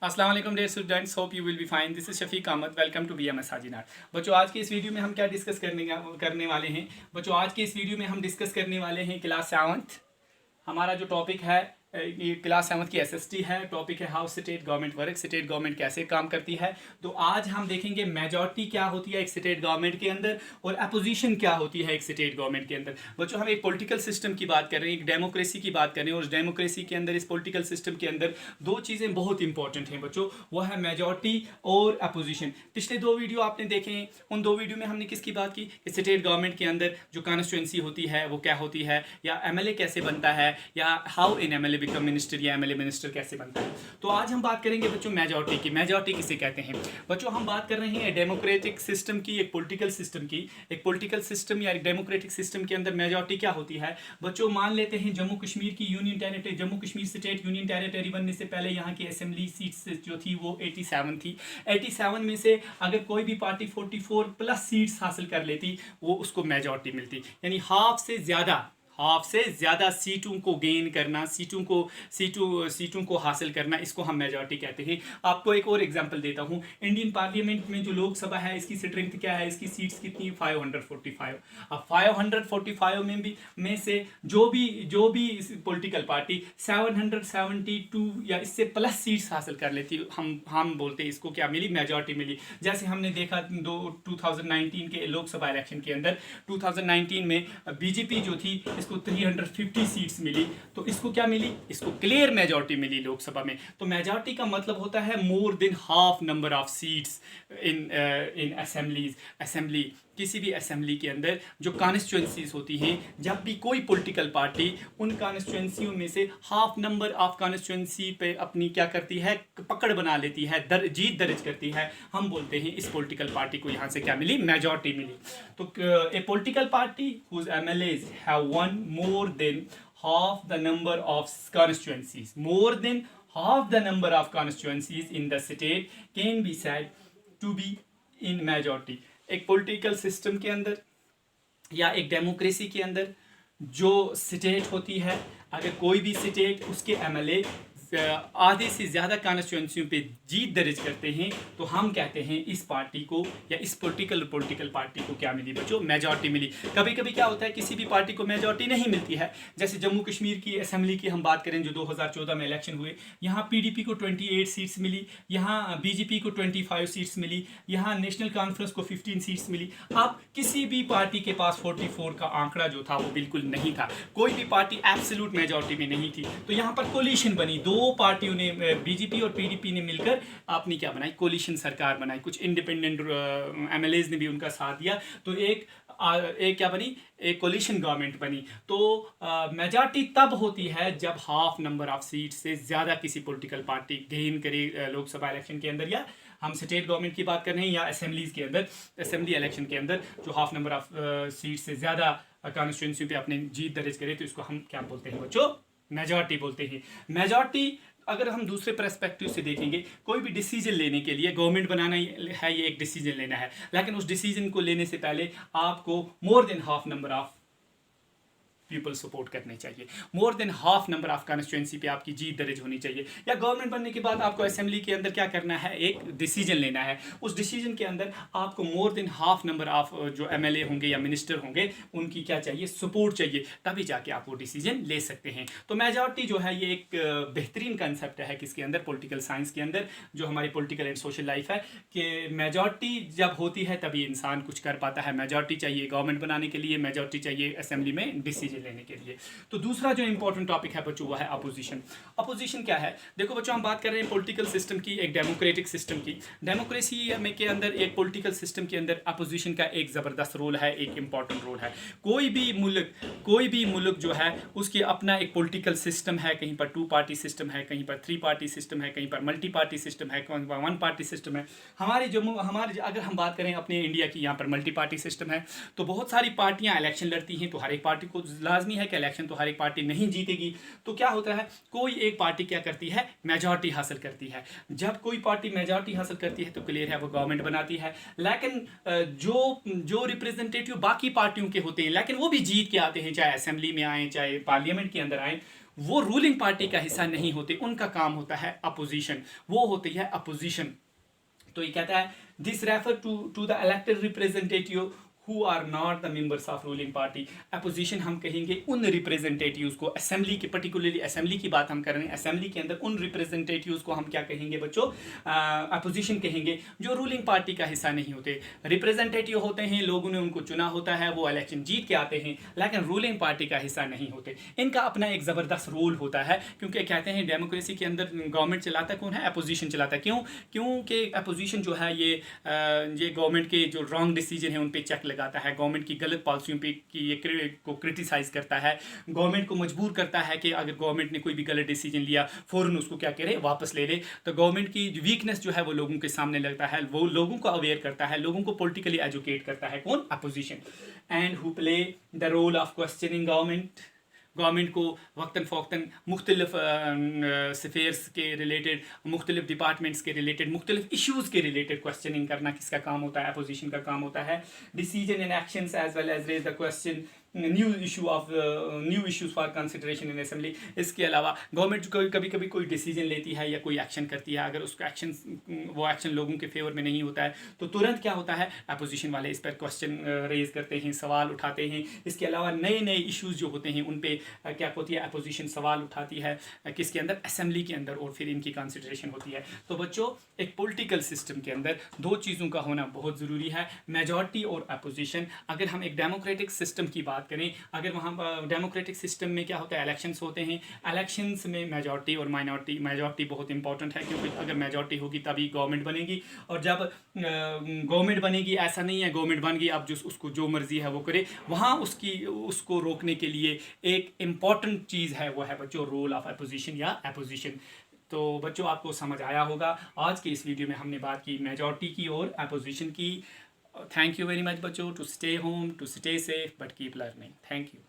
अस्सलाम वालेकुम dear students, hope you will be fine. This is Shafiq Ahmed, welcome to BMS हाजी नाट। बच्चों, आज के इस वीडियो में हम क्या डिस्कस करने वाले हैं। बच्चों, आज के इस वीडियो में हम डिस्कस करने वाले हैं क्लास 7। हमारा जो टॉपिक है ये क्लास 7 की SST है। टॉपिक है how state government work, state government कैसे काम करती है। तो आज हम देखेंगे मेजॉरिटी क्या होती है एक स्टेट गवर्नमेंट के अंदर और अपोजिशन क्या होती है एक स्टेट गवर्नमेंट के अंदर। बच्चों, हम एक पॉलिटिकल सिस्टम की बात कर रहे हैं, एक डेमोक्रेसी की बात कर रहे हैं, और उस डेमोक्रेसी के अंदर, इस पॉलिटिकल सिस्टम के अंदर दो चीज़ें बहुत इंपॉर्टेंट हैं बच्चों, वो है मेजॉरिटी और अपोजिशन। पिछले दो वीडियो आपने देखे हैं, उन दो वीडियो में हमने किसकी बात की, स्टेट गवर्नमेंट के अंदर जो कॉन्स्टिट्यूंसी होती है वो क्या होती है, या MLA कैसे बनता है, या how in MLA become minister, या MLA मिनिस्टर कैसे बनता है। तो आज हम बात करेंगे बच्चों मेजॉरिटी की। मेजॉरिटी किसे कहते हैं बच्चों? हम बात कर रहे हैं डेमोक्रेटिक सिस्टम की, एक पॉलिटिकल सिस्टम की। एक पॉलिटिकल सिस्टम या एक डेमोक्रेटिक सिस्टम के अंदर मेजॉरिटी क्या होती है बच्चों? मान लेते हैं जम्मू कश्मीर की union territory, Jammu Kashmir state union territory बनने से पहले यहाँ की असेंबली सीट्स जो थी वो 87 थी। 87 में से अगर कोई भी पार्टी 44 प्लस सीट्स हासिल कर लेती वो उसको मेजॉरिटी मिलती, यानी हाफ से ज़्यादा सीटों को गेन करना, सीटों को हासिल करना, इसको हम मेजॉरिटी कहते हैं। आपको एक और एग्जांपल देता हूँ। इंडियन पार्लियामेंट में जो लोकसभा है इसकी स्ट्रेंथ क्या है, इसकी सीट्स कितनी? 545। अब 545 में से जो भी पॉलिटिकल पार्टी 772 या इससे प्लस सीट्स हासिल कर लेती, हम बोलते हैं इसको क्या मिली? मेजॉरिटी मिली। जैसे हमने देखा 2019 के लोकसभा इलेक्शन के अंदर, 2019 में बीजेपी जो थी इसको 350 सीट्स मिली, तो इसको क्या मिली? इसको क्लियर मेजॉरिटी मिली लोकसभा में। तो मेजॉरिटी का मतलब होता है more than half number of seats in assembly. किसी भी असेंबली के अंदर जो कॉन्स्टिट्यूंसीज होती हैं, जब भी कोई पॉलिटिकल पार्टी उन कॉन्स्टिट्यूंसियों में से हाफ नंबर ऑफ कॉन्स्टिट्यूंसी पे अपनी क्या करती है, पकड़ बना लेती है, जीत दर्ज करती है, हम बोलते हैं इस पॉलिटिकल पार्टी को यहाँ से क्या मिली? मेजॉरिटी मिली। तो a political party whose MLAs have won more than half the number of constituencies, more than half the number of constituencies in the state can be said to be in majority। एक political system के अंदर या एक democracy के अंदर जो state होती है, अगर कोई भी स्टेट उसके MLA आधे से ज़्यादा कॉन्स्टिट्यूंसियों पे जीत दर्ज करते हैं, तो हम कहते हैं इस पार्टी को या इस पॉलिटिकल पार्टी को क्या मिली बच्चों? मेजॉरिटी मिली। कभी कभी क्या होता है, किसी भी पार्टी को मेजॉरिटी नहीं मिलती है। जैसे जम्मू कश्मीर की असेंबली की हम बात करें, जो 2014 में इलेक्शन हुए, यहाँ PDP को 28 सीट्स मिली, यहाँ BJP को 25 सीट्स मिली, यहाँ नेशनल कॉन्फ्रेंस को 15 सीट्स मिली। अब किसी भी पार्टी के पास 44 का आंकड़ा जो था वो बिल्कुल नहीं था, कोई भी पार्टी एब्सोल्यूट मेजॉरिटी में नहीं थी। तो यहाँ पर कोलिशन बनी, दो पार्टियों ने, BJP और PDP ने मिलकर आपने क्या बनाई? कोलिशन सरकार बनाई। कुछ इंडिपेंडेंट MLAs ने भी उनका साथ दिया, तो एक क्या बनी? एक कोलिशन गवर्नमेंट बनी। तो मेजॉरिटी तब होती है जब हाफ नंबर ऑफ सीट से ज़्यादा किसी पॉलिटिकल पार्टी गेन करे लोकसभा इलेक्शन के अंदर, या हम स्टेट गवर्नमेंट की बात कर रहे हैं, या असेंबलीज के अंदर, असेंबली इलेक्शन के अंदर जो हाफ नंबर ऑफ सीट से ज़्यादा कॉन्स्टिट्यूंसी पे अपने जीत दर्ज करे, तो इसको हम क्या बोलते हैं बच्चों? मेजॉरिटी बोलते हैं। मेजॉरिटी अगर हम दूसरे पर्सपेक्टिव से देखेंगे, कोई भी डिसीजन लेने के लिए, गवर्नमेंट बनाना है, ये एक डिसीजन लेना है, लेकिन उस डिसीजन को लेने से पहले आपको more than half number of people support करने चाहिए, more than half number of constituency पे आपकी जीत दर्ज होनी चाहिए। या गवर्नमेंट बनने के बाद आपको असेंबली के अंदर क्या करना है? एक डिसीजन लेना है। उस डिसीजन के अंदर आपको more than half number of जो MLA होंगे या मिनिस्टर होंगे, उनकी क्या चाहिए? सपोर्ट चाहिए, तभी जाके आप वो डिसीजन ले सकते हैं। तो मेजॉरिटी जो है ये एक बेहतरीन कंसेप्ट है किसके अंदर? पॉलिटिकल साइंस के अंदर, जो हमारी पॉलिटिकल एंड सोशल लाइफ है, कि मेजॉरिटी जब होती है तभी इंसान कुछ कर पाता है। मेजॉरिटी चाहिए गवर्नमेंट बनाने के लिए, मेजॉरिटी चाहिए असेंबली में डिसीजन लेने के लिए। तो दूसरा जो इंपॉर्टेंट टॉपिक है बच्चों वो है अपोजिशन। अपोजिशन क्या है? देखो बच्चों, हम बात कर रहे हैं पॉलिटिकल सिस्टम की, एक डेमोक्रेटिक सिस्टम की। डेमोक्रेसी में के अंदर, एक पॉलिटिकल सिस्टम के अंदर अपोजिशन का एक ज़बरदस्त रोल है, एक इंपॉर्टेंट रोल है। कोई भी मुल्क जो है उसके अपना एक पॉलिटिकल सिस्टम है। कहीं पर 2 पार्टी सिस्टम है, कहीं पर 3 पार्टी सिस्टम है, कहीं पर मल्टी पार्टी सिस्टम है, कहीं पर 1 पार्टी सिस्टम है। हमारे अगर हम बात करें अपने इंडिया की, यहाँ पर मल्टी पार्टी सिस्टम है। तो बहुत सारी पार्टियां इलेक्शन लड़ती हैं, तो हर एक पार्टी को लाजमी है कि इलेक्शन तो हर एक पार्टी नहीं जीतेगी। तो क्या होता है, कोई एक पार्टी क्या करती है? मेजॉरिटी हासिल करती है। जब कोई पार्टी मेजॉरिटी हासिल करती है तो क्लियर है वो गवर्नमेंट बनाती है। लेकिन जो रिप्रेजेंटेटिव बाकी पार्टियों के होते हैं, लेकिन वो भी जीत के आते हैं, चाहे असेंबली में आए चाहे पार्लियामेंट के अंदर आए, वो रूलिंग पार्टी का हिस्सा नहीं होते, उनका काम होता है अपोजिशन, वो होती है अपोजिशन। तो ये कहता है this refer to the elected representative who are not the members of ruling party. Opposition हम कहेंगे उन रिप्रेजेंटेटिव्स को, असेंबली की, पर्टिकुलरली असेंबली की बात हम कर रहे हैं, असेंबली के अंदर उन रिप्रेजेंटेटिव्स को हम क्या कहेंगे बच्चों, अपोजिशन कहेंगे, जो रूलिंग पार्टी का हिस्सा नहीं होते। रिप्रेजेंटेटिव होते हैं, लोगों ने उनको चुना होता है, वो इलेक्शन जीत के आते हैं, लेकिन रूलिंग पार्टी का हिस्सा नहीं होते। इनका अपना एक ज़बरदस्त रोल होता है, क्योंकि कहते हैं डेमोक्रेसी के अंदर गवर्नमेंट चलाता कौन है, अपोजिशन चलाता है। क्योंकि अपोजिशन जो है ये गवर्नमेंट के जो रॉन्ग डिसीजन है उन पर चेक लगाता है, गवर्नमेंट की गलत पॉलिसियों पे को क्रिटिसाइज करता है, गवर्नमेंट को मजबूर करता है कि अगर गवर्नमेंट ने कोई भी गलत डिसीजन लिया फ़ौरन उसको क्या करे, वापस ले ले। तो गवर्नमेंट की वीकनेस जो है वो लोगों के सामने लगता है, वो लोगों को अवेयर करता है, लोगों को पॉलिटिकली एजुकेट करता है, कौन, opposition. And who play the role of questioning government को वक्तन फ़ौक्तन मुख्तलिफ सफ़ेयर्स के रिलेटेड, मुख्तलिफ डिपार्टमेंट्स के रिलेटेड, मुख्तलिफ इशूज़ के रिलेटेड क्वेश्चनिंग करना किसका काम होता है, अपोजिशन का काम होता है। Decision in actions as well as raise the question new issues for consideration in assembly. इसके अलावा गवर्नमेंट कभी कभी कोई डिसीजन लेती है या कोई एक्शन करती है, अगर उसका वो एक्शन लोगों के फेवर में नहीं होता है तो तुरंत क्या होता है, अपोजिशन वाले इस पर क्वेश्चन रेज करते हैं, सवाल उठाते हैं। इसके अलावा नए नए इशूज़ जो होते हैं उन पे क्या होती है, अपोजिशन सवाल उठाती है, किसके अंदर, असेंबली के अंदर, और फिर इनकी कंसिडरेशन होती है। तो बच्चों एक पॉलिटिकल सिस्टम के अंदर दो चीज़ों का होना बहुत ज़रूरी है, मेजॉरिटी और अपोजिशन। अगर हम एक डेमोक्रेटिक सिस्टम की बात करें, अगर वहाँ डेमोक्रेटिक सिस्टम में क्या होता है, इलेक्शंस होते हैं, इलेक्शंस में मेजॉरिटी और माइनॉरिटी, मेजॉरिटी बहुत इंपॉर्टेंट है, क्योंकि अगर मेजॉरिटी होगी तभी गवर्नमेंट बनेगी, और जब गवर्नमेंट बनेगी, ऐसा नहीं है गवर्नमेंट बन गई अब जो उसको जो मर्जी है वो करे, वहाँ उसको रोकने के लिए एक इम्पॉर्टेंट चीज़ है, वो है बच्चों रोल ऑफ अपोजिशन या अपोजिशन। तो बच्चों आपको समझ आया होगा, आज के इस वीडियो में हमने बात की मेजॉरिटी की और अपोजिशन की। Thank you very much बच्चों, to stay home, to stay safe, but keep learning. Thank you.